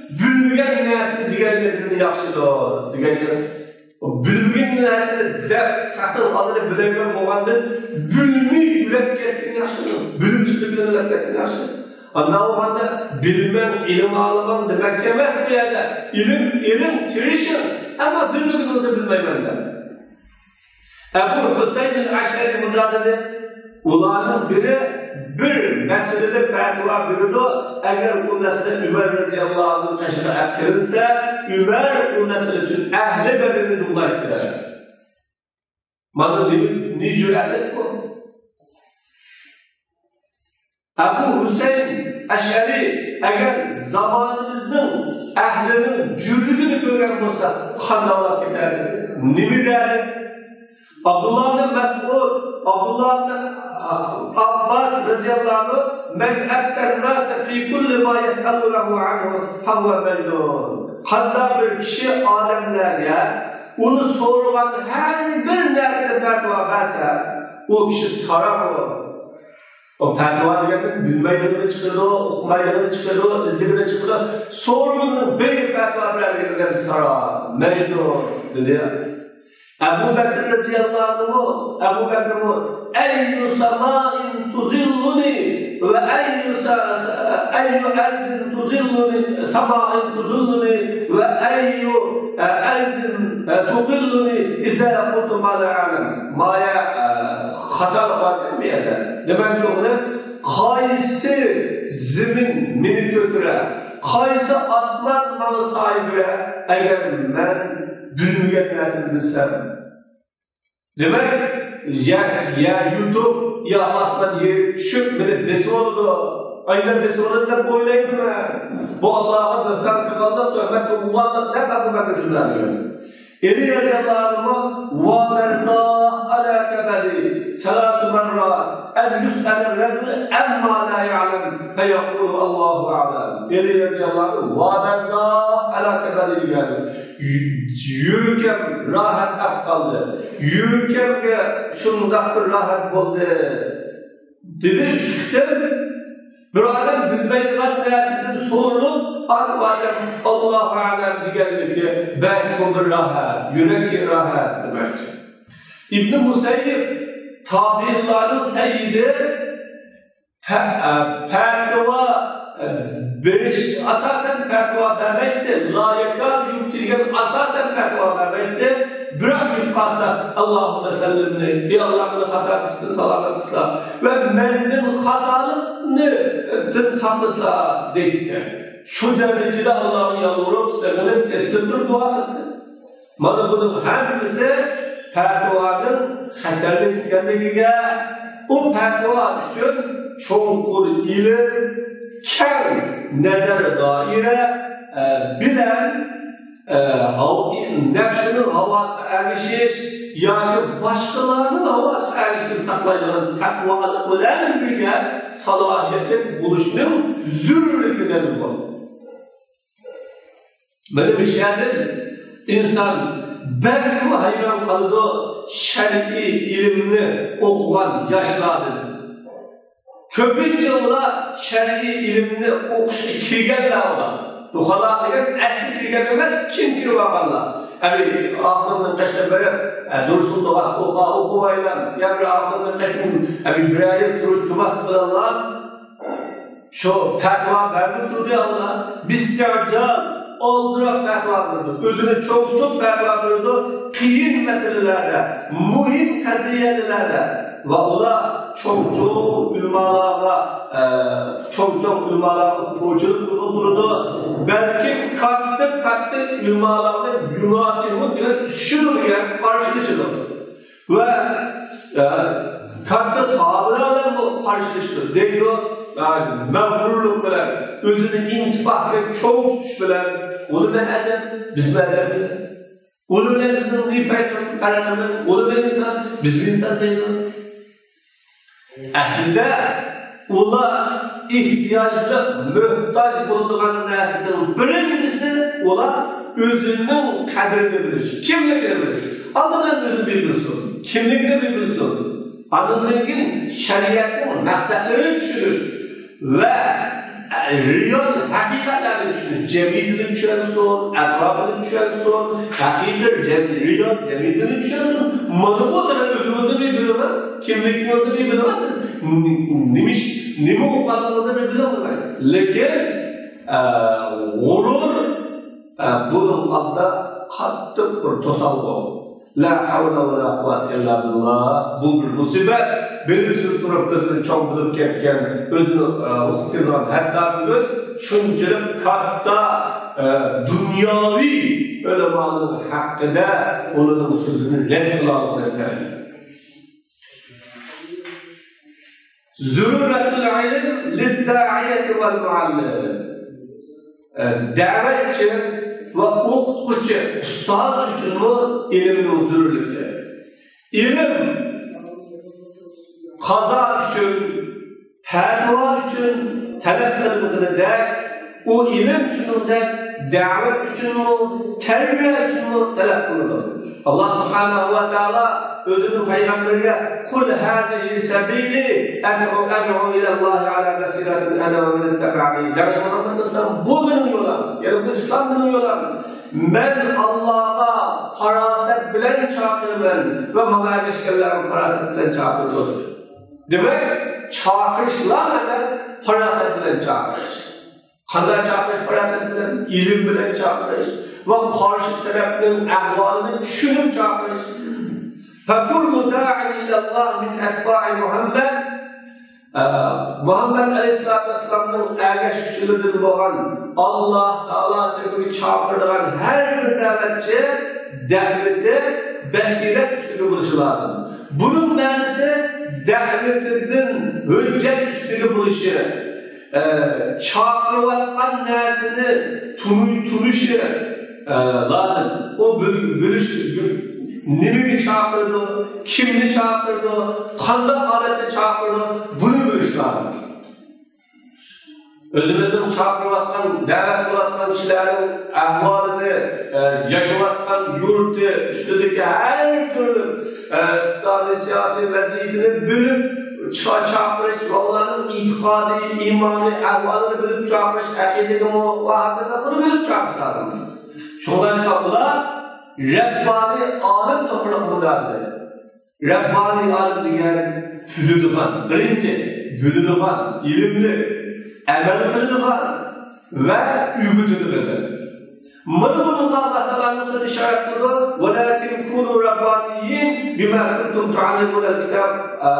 bülmügen nesli diğerlerini yaxşıdır. O bülmügen nesli de kahtın adını bilemiyorum oğandır. Bülmü ülep ketkenliği yaxşıdır. Bölümsüzlükten ülep ketkenliği yaxşıdır. Ondan oğanda bilmem, ilim alamam demek yemez bir yerde. İlim tirişir ama bilmediğinizi bilmeyim de. Ebu Hüseyin'in Aşeri bunda dedi, ulanın biri bir meselede fatva buyurdu. Eğer bu mesele Ömer radıyallahu anh'ın kaşına akılırsa, Ömer bu mesele için ehli bedelini dua ettiler. Bana dedi, ne cüretlik bu? Ebu Hüseyin Aşeri eğer zamanımızın ehlinin cürrütünü gören olsa kandalar giderdi. Ne mi derdi? Abdullah bin Mes'ud, Abdullah bin Abbas radıyallahu anh men ebtel nâse fî kulli mâ yes'alûlehu anhu havve mellûn. Hatta bir kişi ademlerge onu sorulan her bir nersede fatva verse o kişi saraf olur. O fatva diyelim bilmeydiğini çıkırdı, okumaydığını çıkırdı, izlediğini çıkırdı. Sorunun bir fatva verdiğinde bir saraf, mecnun dedi. Ebu Bekir radıyallahu anh, Ebu Bekir eyyü semâin tuzilluni ve eyyü erzin tuzilluni, semâin tuzilluni ve eyyü erzin tuqilluni izâ kultu mâ la alem. Mâya hatalı var değil mi yerde? Demek ki onu kaysi zemin meni götüre, kaysi aslan malı sahibine eğer ben bilmegen narsani bilsam. Demek ya YouTube ya aslan yer tushib meni besib oldi. Aynan besib oldi deb o'ylayman. Bu Allohga bo'hton qilganlik, tuhmat qilganlik deb Abu Bakr shunday deydi. Eli yazarlarımı وَمَرْنَا عَلَى كَبَلِ سَلَاسُ مَرَّةً اَنْ يُسْأَلَ الرَّجُلِ اَمَّا لَا يَعْلَمْ فَيَقُولُ اللّٰهُ عَلَمْ. Eli yazarlarımı وَمَرْنَا عَلَى كَبَلِ geldi. Yürürken rahat tap kaldı. Yürürken şundak bir rahat oldu. Dedi çıktı. Bir adam bilmeydiğen dersinin sorunu adam Allahu alem diğerlikle belki o bir rahat, yürek rahat demektir. İbn-i Musayyib tabi'inlerin seyyidi fatva asasen fatva demektir. Layıklar yüktilgen asasen fatva demektir. Bırak bir kasa Allahümme sellimni, bir Allah'ın hata kısını salamet ıslah ve menin hatalını saklasla deydi. Şu derecede Allah'ın yalvarıp sevinip estirdir dua etti. Bana bunun hepsi fatvanın haterlik kendiliğine o fatva için çoğunkur ilim, kem nezar daire bilen nefsinin havası erişir yani başkalarının havası erişir saklayılan takvalık olan bir salahiyetlik buluşunun zürürlükünedir bu. Benim işlerdir insan belki hayran kalıdı şer'i ilimini okuyan yaşlardır. Köpünce ola şer'i ilimini okuşu kirgenler ola. Duhala degen esli kirgen demez, kim kirgen Allah. Yani aklının kaçta böyle dursun da okumayla, ya bir aklının kaçta bir ayet duruş tumas kılanlar, şu petva verdi durdu Allah, bistercan, oldurak petva durdu, özünü çok tutup petva durdu, kıyın meselelerde, muhim kaziyelerde, ve ola çok ülmalarla, çok ülmalarla koçuluk durdu, belki katlı ülmalarla yunatihun diye şudur yani karşılaşılır. Ve katlı sahabelerle karşılaşılır. Diyor, yani mevhurluk bilen, özünü intifak ve çok tutuş bilen, onu ne edem, biz ne edem? Onu ne bizim ripayet karakterimiz, onu ne insan, biz bir insan değil. Aslında ola ihtiyaclı, mühtaç bulunduğun nesinin birincisi ola özünün kadrini bilir, kimlikini bilir. Allah'ın özünü bilirsin, kimlikini bilirsin. Allah'ın şeriatın maksatlarını düşünür ve real hakikatlerini düşünür. Cemiyetini düşünürsün, etrafını düşünürsün, real cemiyetini düşünürsün. Manıbotanın özümüzü bir bilmez, kimlikini bir bilmezsin. Nimi okudığımızda bir bilmez. Lakin gurur bunun adında kattık bir tosalgı. La havle ve la kuvvete illa billah. Bu bir musibet. Benim sırtırıp özünü çok bilip ketken, özünü okuyulan hatta bugün şunçılık katta dünyavi ölemanın hakkında onun sözünü red kılalım yeterli. Zürüretul ilim lidda'iyeti vel muallim. Davetçi ve okutçu, ustaz için o ilimin zürürlükleri. İlim kaza için, fetva için talep kılındığında o ilim için de davet için mi, terbiye için mi talep kılınır. Allah subhanahu ve teala özünün peygamberine kul hâzihi sebîli ed'u ilallâhi alâ besîretin ene ve men ittebe'ani. Yani Muhammed Aleyhisselam bu benim yolam, yani bu İslam benim yolam. Ben Allah'a faraset bilen çağırırım ve bana erişkenlerin faraset bilen çağırırım. Demek çağırışlar emas, faraset bilen çağırış. Qanday çağırış faraset bilen, ilim bilen çağırış ve karşı tarafın ahvalını düşünüp çağırış. فَكُلُّ دَاعٍ اِلَى اللّٰهِ مِنْ اَتْبَاعِ Muhammed Muhammed Aleyhisselatü Vesselam'ın ergeçmişçilidir olan Allah Teala Teala çağırdıran her bir davetçi davette besiret üstünü buluşu lazım. Bunun manası davetinin hüccet üstünü buluşu, çağırılan nesini tunuşu lazım. O bölüş Nimini çağırdı, kimini çağırdı, kanda halette çağırdı, bunu bölüş lazım. Özümüzün çağırılan, davet kılan kişilerin ahvalını, yaşamaktan yurdu, üstündeki her türlü iktisadi, siyasi vaziyetini bölüp çağırış, onların itikadi, imanı, ahvalını bölüp çağırış, akidini muhakkada bunu bölüp çağırış lazım. Şundan çıkardılar, Rabbani alim topluluğundandır. Rabbani alim diyen fülüdüğün, birinci fülüdüğün, ilimli, emel kılıdığın ve ügüdüğün. Bunun Allah Teala'nın sözü işaret kıldı. وَلَكِنْ كُونُوا رَبَّانِيِّينَ بِمَا كُنْتُمْ تُعَلِّمُونَ الْكِتَابَ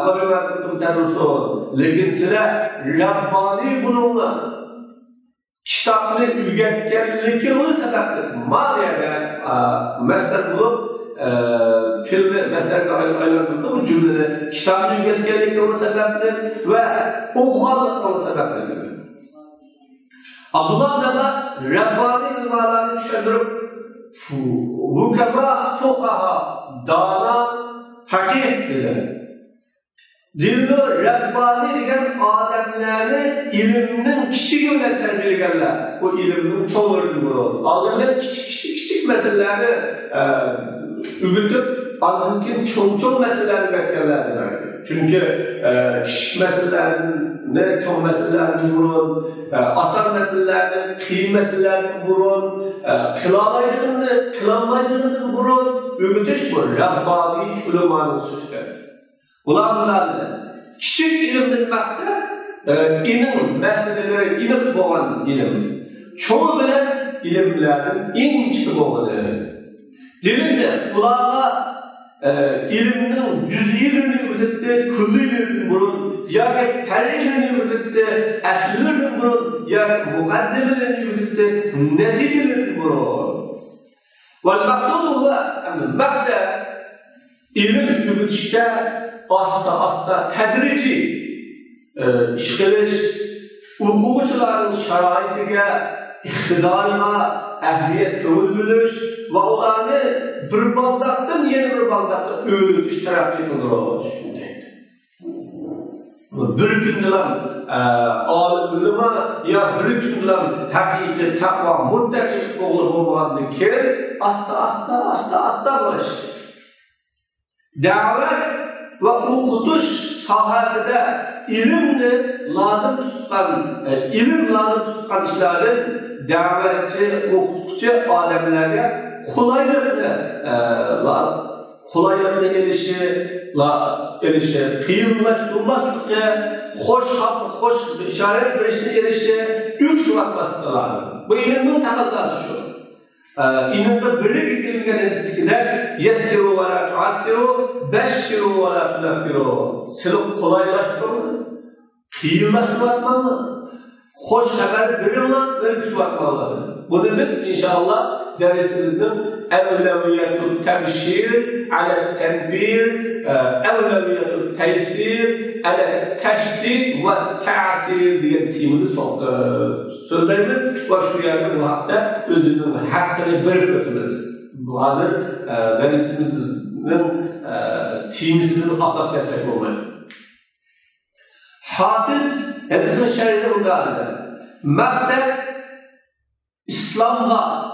وَبِمَا كُنْتُمْ تَدْرُسُونَ. Lakin sizler Rabbani bununla kitapını ügetkenlikini sebeptir. Mağdiyede mesler bulup filmi, meslerle aylandırdı bu cümlede kitabını ügetkenlikini sebeptir ve okuallıkını sebeptir. Abdullah Abbas Rabbani ilmalarını düşündürüp hukema fukaha dana hakim dedi. Dilde Rabbani degen adamlarını iliminin kiçik yönden terbiyeleyenler. Bu iliminin çoğu öldürür. Adamların küçük meselelerini ügütüp Allah'ın çok meselelerini beklerler. Çünkü küçük meselelerin çok meselelerden vurun, asar meselelerden, kıyım meselelerden vurun, kılalaydığı, kılanmaydığından vurun, ümütüş bu, Rabbani ulemanın sütü. Ulanlarla, küçük ilimden maksat, ilim meseleleri, ilim boğan ilim. Çoğu bilen ilimlerden en küçük olanı. Dilinde kulağa iliminin cüz'ilerini öğretti, küllilerini burun, yani perrelerini öğretti, eslilerini burun, yani mukaddemelerini öğretti, neticelerini burun. Vel maksudu huve, maksat ilim öğretişte asta tedrici işgiliş, okuguçuların şaraitiga, iktidarına əhliyet köğül biliş ve onlarını bir baldaktan yeni bir baldaktan öğretiş tarafı kılır. Bir gündülen alim bilima ya bir gündülen hakiki takva mutlaki olur olmalıdır ki asta bulaş. Davet ve okutuş sahasında ilimni lazım tutkan işlerin davetçi, okutçu adamlarga kolaylıkla erişi, kıyımlaştırmaslıkla, hoş işaret verişine erişi, yük tuvatması lazım. Bu ilimin takazası şu. İlimde birlik ilimden endişkiler, yessiru ve la tuassiru, beşşiru ve la tunaffiru. Silik kolaylaştırmalı, kıyımlaştırmalı. Hoş haber veriyorlar ve tutmakmalıdır. Bunu biz inşallah dersimizde evleviyetü temşir, ale tenbir, evleviyetü teysir, ale teşdid ve ta'sir diye timini sözlerimiz ve şu yerde bu hakta özünün hakkını verip ötürüz. Bu hazır dersimizin timimizin ahlak destek olmayı. Hafiz Hepsinin şeridi bundadır. Maksat İslam'a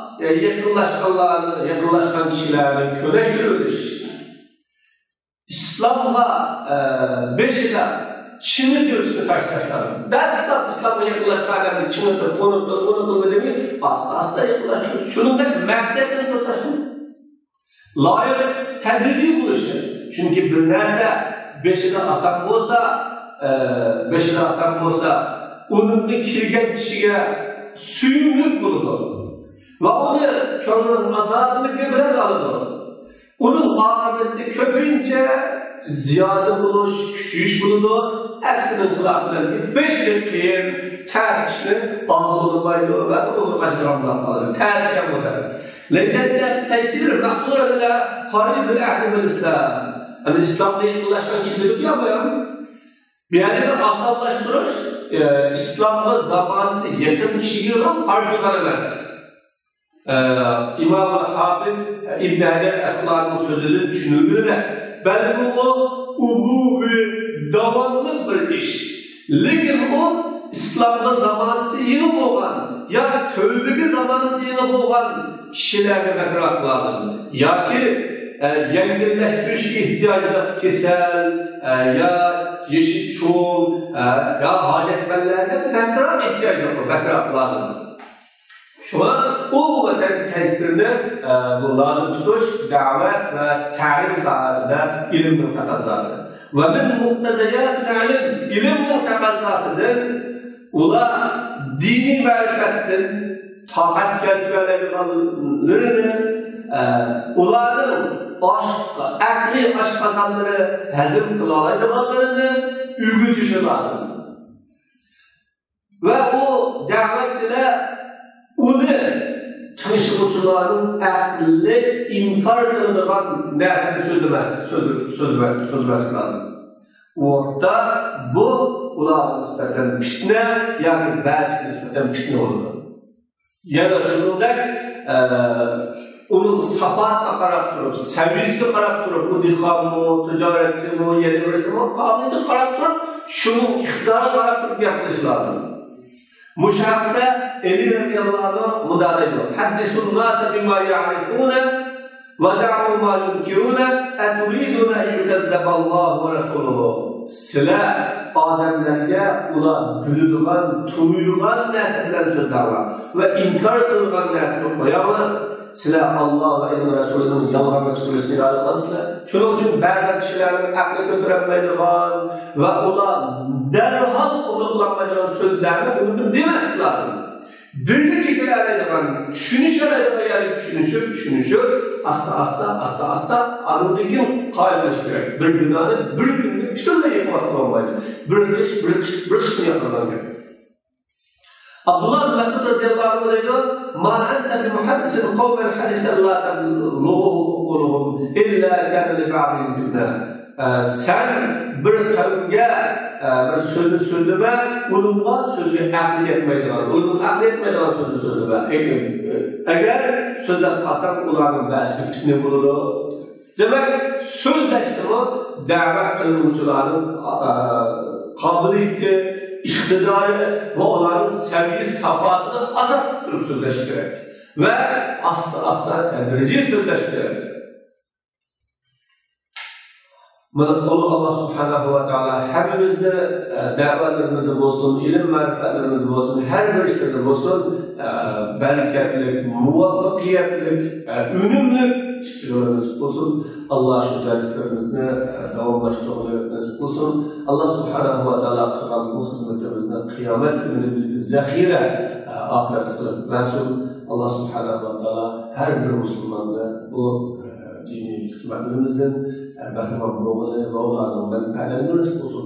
yakınlaşkan kişilerin köleştirilmiş. İslam'a beşine çinit ölçüsü taşlaşlar. Destan İslam'a yakınlaşkan adamın çinitip, unutul demeyi asta yakınlaştırır. Şunun da mevziyetini kursaştır. Layık tedrici buluştur. Çünkü bir neyse beşine asak olsa onun kirgen kişiye suyumluk bulunur. Ve onu körünün azadlığı bilen alınır. Onun akıbeti köpünce ziyade buluş, küçüş bulunur. Hepsinin kılaklarını 5 dakikayın ters kişinin bağlılığına yolu ver, onu kaçıramdan kalır. Ters yapmadan. Lezzetler tesir, mahsur edilir, karib ile ahli İslam. Ama İslam'da yakınlaşan kişilik yapmayalım. Bir yerde de asallaştırır, İslam'da zamanısı yakın kişiyle farklı vermez. İmam-ı Hafiz İbn Hacer Esqalani'nin sözünün düşünüldüğü de belki o bir devamlı bir iş. Lakin o İslam'da zamanısı yeni olan ya tövbeki zamanısı yeni olan kişilerde bakmak lazım. Ya ki yengilleşmiş ihtiyacı kesel ya yeşil çoğul ya hacetmenlerde bekrak ihtiyacı bekrak lazım. Şu an o vatan tesirini bu lazım tutuş, davet ve talim sahasında ilimden takazzası. Ve min muktezeyat ilim, ilimden takazzasıdır. Ula dini marifetten takat getirilerini, uların akli aşkazanları hazım kılalaydıklarını ürgütüşü lazım. Ve o davetçiler onu tanışıkçıların akli inkar kıldığı nesini sözlemesi lazım. Orada bu ularla nispeten fitne, yani bazı nispeten fitne olur. Ya da şunundan onun safhasına karab durup, servisine karab durup, bu dikhamı, ticaretini, yeni birisi kabiliyeti karab durup, şunun iktidarı karab durup yapması lazım. Müşahede Eli Reziyallahu müdahale ediyor. Haddisun nâse bimâ ya'rifûne ve da'û mâ yunkirûne eturidûne eyyukezzeballahu ve resûluhu. sizlar odamlarga ular biladigan, tunuydigan narsalar so'zlar bor va inkor qilgan narsani qo'yinglar. Sizlar Alloh va uning rasulining yolg'onga chiqarishni iroda qilamsizlar. Shuning uchun ba'zi kishilarning aqli ko'tarolmaydigan va ular darhol qabul qilolmaydigan so'zlarni unutib demaslik lozim. Birlik kelalaydigan, tushunishadigan, tushunishib, asta anudagi qoidalar kerak. Bir binoni bir kunga butunlay yo'qotib olmaydi. Bir qishni yo'qotgan. Abdullah bin Mas'ud radhiyallohu anhu deydi: "Ma anta bi muhaddisin qawman hadisan la tablughuhum illa kana li ba'dihim fitna." Sen bir kavmga bir so'zni so'zlama, uningga so'zga aql yetmaydigan, uning aql yetmaydigan so'zni so'zlama. Agar so'zlab qolsang, ularning ba'zi fitna bo'ladi. Demak, so'zlashdimi da'vat qiluvchilarning qobiliyati, iqtidori va ularning saviyasi safosini asos qilib so'zlash kerak va asta tadrijiy so'zlash kerak. Allah subhanahu wa ta'ala hammamizni da'vatlarimizda bo'lsin, ilm ma'rifatlarimizda bo'lsin, har bir ishlarda bo'lsin, barakatli, muvaffaqiyatli, unumli ishlarimiz bo'lsin. Allah shu darslarimizni davomlashtirishni nasib qilsin. Allah subhanahu wa ta'ala qilgan bu xizmatimizni qiyomat kunida zaxira oxirat qilib mas'ul. Allah subhanahu wa ta'ala har bir musulmonni bu diniy xizmatlarimizdan bahramand bo'lgani va ularning manfaatlarini nasib qilsin.